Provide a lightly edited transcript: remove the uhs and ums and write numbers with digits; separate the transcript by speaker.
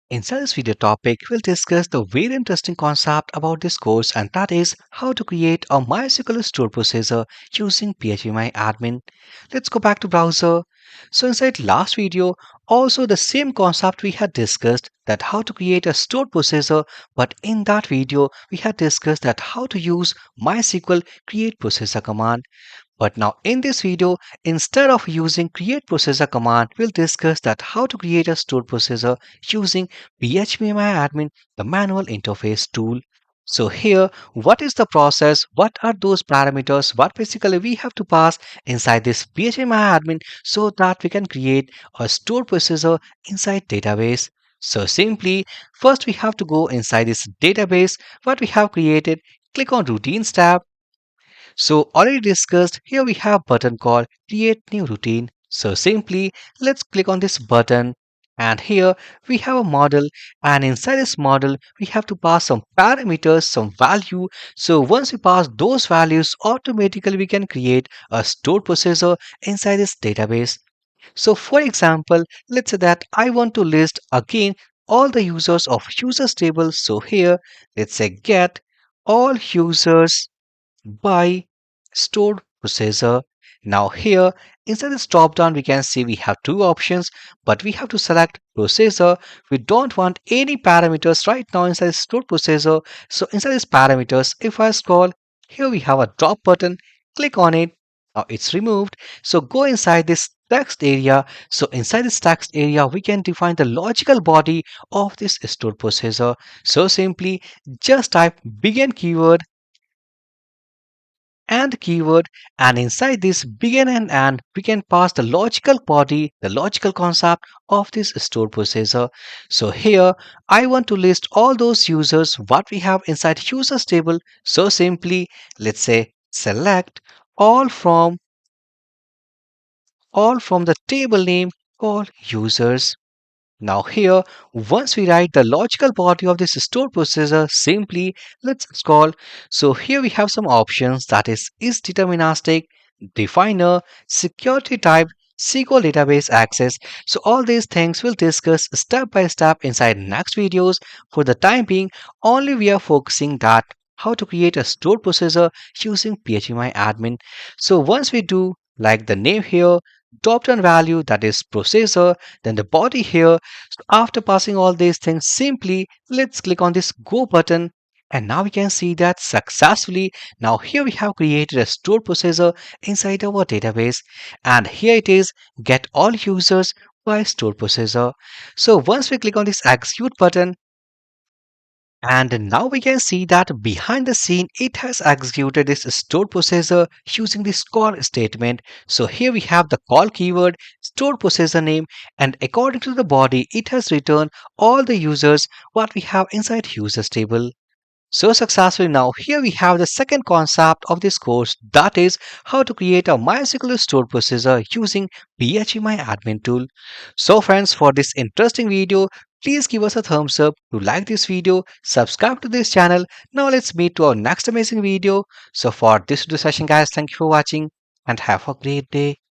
Speaker 1: Inside this video topic, we'll discuss the very interesting concept about this course, and that is how to create a MySQL Stored Procedure using PhpMyAdmin. Let's go back to browser. So inside last video, also the same concept we had discussed, that how to create a stored procedure, but in that video we had discussed that how to use MySQL create procedure command. But now in this video, instead of using create procedure command, we'll discuss that how to create a stored procedure using PhpMyAdmin, the manual interface tool. So here, what is the process? What are those parameters? What basically we have to pass inside this PhpMyAdmin so that we can create a stored procedure inside database. So simply, first we have to go inside this database, what we have created, click on routines tab. So already discussed, here we have button called create new routine. So simply let's click on this button, and here we have a model, and inside this model we have to pass some parameters, some value. So once we pass those values, automatically we can create a stored procedure inside this database. So for example, let's say that I want to list again all the users of users table. So here let's say get all users by stored procedure. Now here inside this drop down we can see we have two options, but we have to select procedure. We don't want any parameters right now inside this stored procedure. So inside this parameters, if I scroll, here we have a drop button, click on it. Now it's removed. So go inside this text area. So inside this text area we can define the logical body of this stored procedure. So simply just type begin keyword and keyword, and inside this begin and end we can pass the logical body, the logical concept of this stored procedure. So here I want to list all those users what we have inside users table. So simply let's say select all from the table name called users. Now here, once we write the logical body of this stored procedure, simply let's scroll. So here we have some options, that is deterministic, definer, security type, SQL database access. So all these things we'll discuss step by step inside next videos. For the time being, only we are focusing that how to create a stored procedure using PhpMyAdmin. So once we do, like the name here, drop down value, that is processor, then the body here. So after passing all these things, simply let's click on this go button, and now we can see that successfully now here we have created a stored procedure inside our database, and here it is, get all users by stored procedure. So once we click on this execute button, and now we can see that behind the scene, it has executed this stored procedure using this call statement. So here we have the call keyword, stored procedure name, and according to the body, it has returned all the users what we have inside users table. So successfully now here we have the second concept of this course, that is how to create a MySQL stored procedure using PhpMyAdmin tool. So friends, for this interesting video, please give us a thumbs up to like this video, subscribe to this channel. Now let's meet to our next amazing video. So for this video session guys, thank you for watching and have a great day.